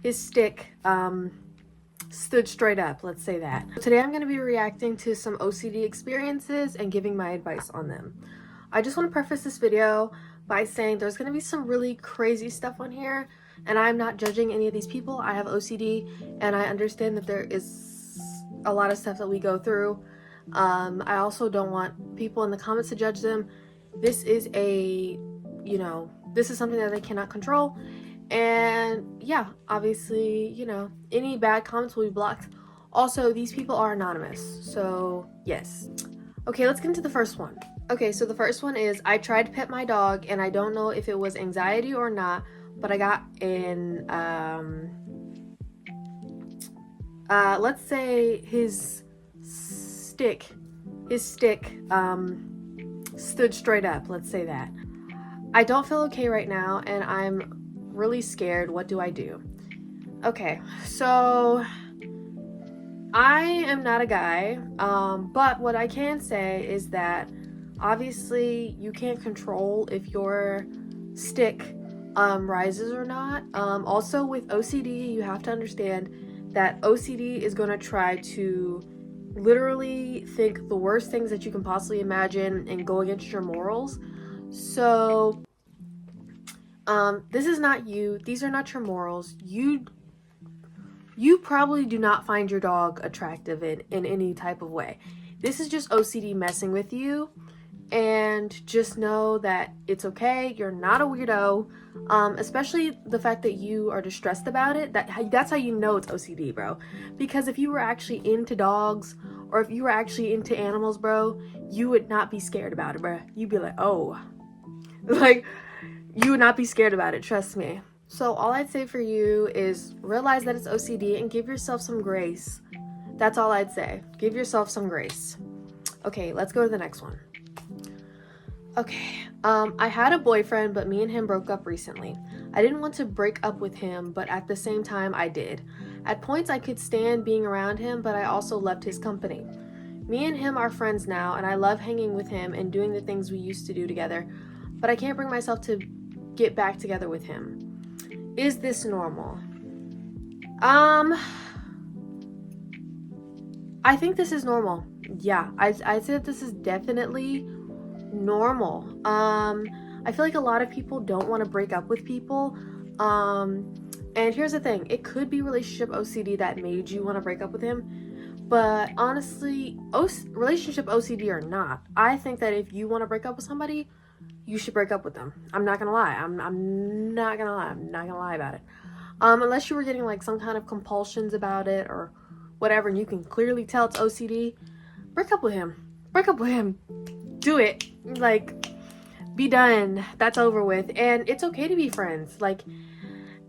his stick stood straight up, let's say that. Today I'm going to be reacting to some OCD experiences and giving my advice on them. I just want to preface this video by saying there's going to be some really crazy stuff on here, and I'm not judging any of these people. I have OCD and I understand that there is a lot of stuff that we go through. I also don't want people in the comments to judge them. This is this is something that they cannot control. And yeah, obviously, any bad comments will be blocked. Also, these people are anonymous, so yes. Okay, let's get into the first one. Okay, so the first one is, I tried to pet my dog and I don't know if it was anxiety or not, but I got in, let's say his stick stood straight up, let's say that. I don't feel okay right now and I'm really scared. What do I do? Okay, so I am not a guy, but what I can say is that obviously you can't control if your stick rises or not. Also with OCD, you have to understand that OCD is going to try to literally think the worst things that you can possibly imagine and go against your morals. So this is not you. These are not your morals. You probably do not find your dog attractive in any type of way. This is just OCD messing with you, and just know that it's okay. You're not a weirdo. Especially the fact that you are distressed about it. That's how you know it's OCD, bro. Because if you were actually into dogs, or if you were actually into animals, bro, you would not be scared about it, bro. You'd be like, oh, like, you would not be scared about it, trust me. So all I'd say for you is realize that it's OCD and give yourself some grace. That's all I'd say. Give yourself some grace. Okay, let's go to the next one. Okay, I had a boyfriend, but me and him broke up recently. I didn't want to break up with him, but at the same time I did. At points I could stand being around him, but I also loved his company. Me and him are friends now, and I love hanging with him and doing the things we used to do together, but I can't bring myself to get back together with him. Is this normal? I think this is normal. Yeah, I'd say that this is definitely normal. I feel like a lot of people don't want to break up with people. And here's the thing, it could be relationship OCD that made you want to break up with him. But honestly, relationship OCD or not, I think that if you want to break up with somebody, you should break up with them. I'm not gonna lie. I'm not gonna lie. I'm not gonna lie about it. Unless you were getting like some kind of compulsions about it or whatever, and you can clearly tell it's OCD, break up with him. Break up with him. Do it. Like, be done. That's over with. And it's okay to be friends. Like,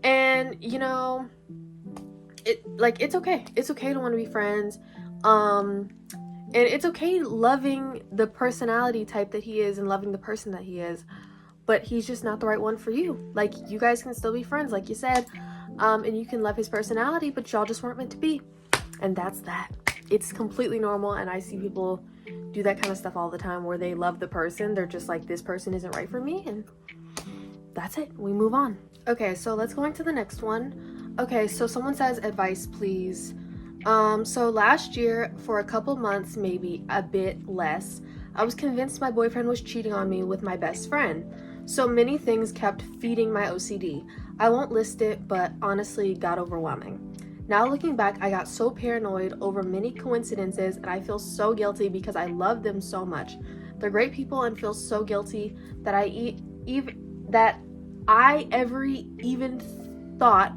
and it's okay. It's okay to want to be friends. And it's okay loving the personality type that he is and loving the person that he is, but he's just not the right one for you. Like, you guys can still be friends, like you said, and you can love his personality, but y'all just weren't meant to be. And that's that. It's completely normal, and I see people do that kind of stuff all the time where they love the person. They're just like, this person isn't right for me, and that's it. We move on. Okay, so let's go into the next one. Okay, so someone says, advice, please. So last year, for a couple months, maybe a bit less, I was convinced my boyfriend was cheating on me with my best friend. So many things kept feeding my OCD. I won't list it, but honestly got overwhelming. Now looking back, I got so paranoid over many coincidences, and I feel so guilty because I love them so much. They're great people, and feel so guilty that I ever even thought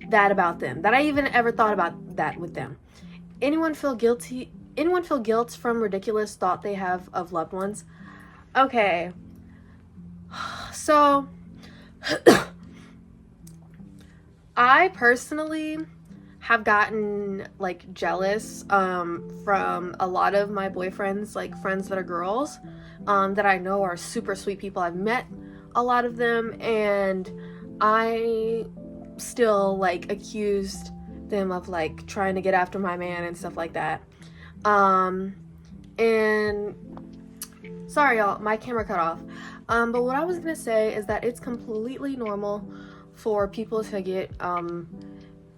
that about them, that I even ever thought about that with them. Anyone feel guilt from ridiculous thought they have of loved ones? Okay, so I personally have gotten like jealous from a lot of my boyfriends, like friends that are girls, that I know are super sweet people. I've met a lot of them, and I still like accused them of like trying to get after my man and stuff like that. And sorry y'all, my camera cut off. But what I was gonna say is that it's completely normal for people to get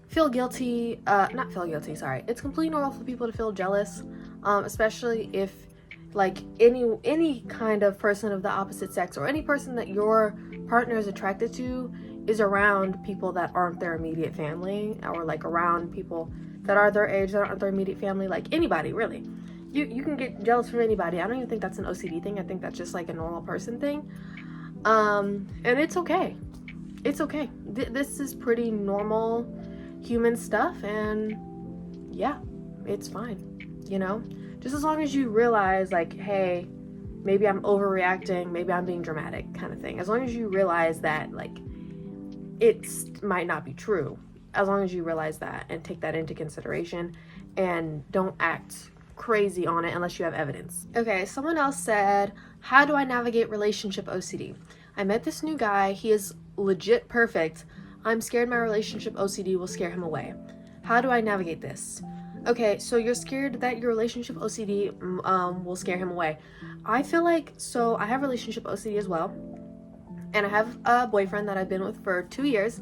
feel guilty, not feel guilty, sorry. It's completely normal for people to feel jealous, especially if like any kind of person of the opposite sex or any person that your partner is attracted to is around people that aren't their immediate family, or like around people that are their age that aren't their immediate family, like anybody really. You can get jealous from anybody. I don't even think that's an OCD thing. I think that's just like a normal person thing. And it's okay. It's okay. This is pretty normal human stuff, and yeah, it's fine, you know? Just as long as you realize, like, hey, maybe I'm overreacting, maybe I'm being dramatic, kind of thing. As long as you realize that, like, it might not be true. As long as you realize that and take that into consideration and don't act crazy on it unless you have evidence. Okay, someone else said, how do I navigate relationship OCD? I met this new guy. He is legit perfect. I'm scared my relationship OCD will scare him away. How do I navigate this? Okay, so you're scared that your relationship OCD will scare him away. I feel like, so I have relationship OCD as well. And I have a boyfriend that I've been with for 2 years.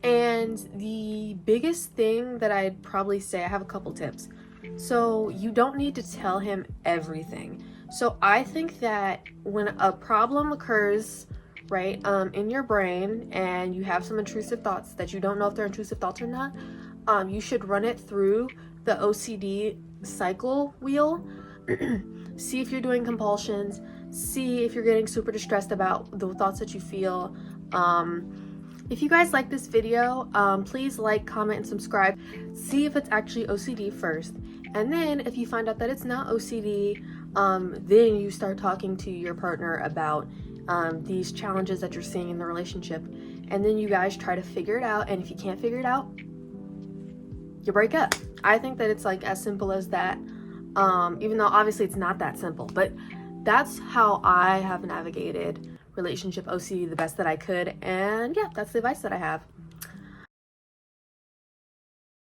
And the biggest thing that I'd probably say, I have a couple tips. So you don't need to tell him everything. So I think that when a problem occurs, right, in your brain, and you have some intrusive thoughts that you don't know if they're intrusive thoughts or not, you should run it through the OCD cycle wheel. See if you're doing compulsions, see if you're getting super distressed about the thoughts that you feel. If you guys like this video, please like, comment, and subscribe. See if it's actually OCD first, and then if you find out that it's not OCD, then you start talking to your partner about these challenges that you're seeing in the relationship, and then you guys try to figure it out. And if you can't figure it out, you break up. I think that it's like as simple as that, even though obviously it's not that simple, but that's how I have navigated relationship OCD the best that I could. And yeah, that's the advice that I have.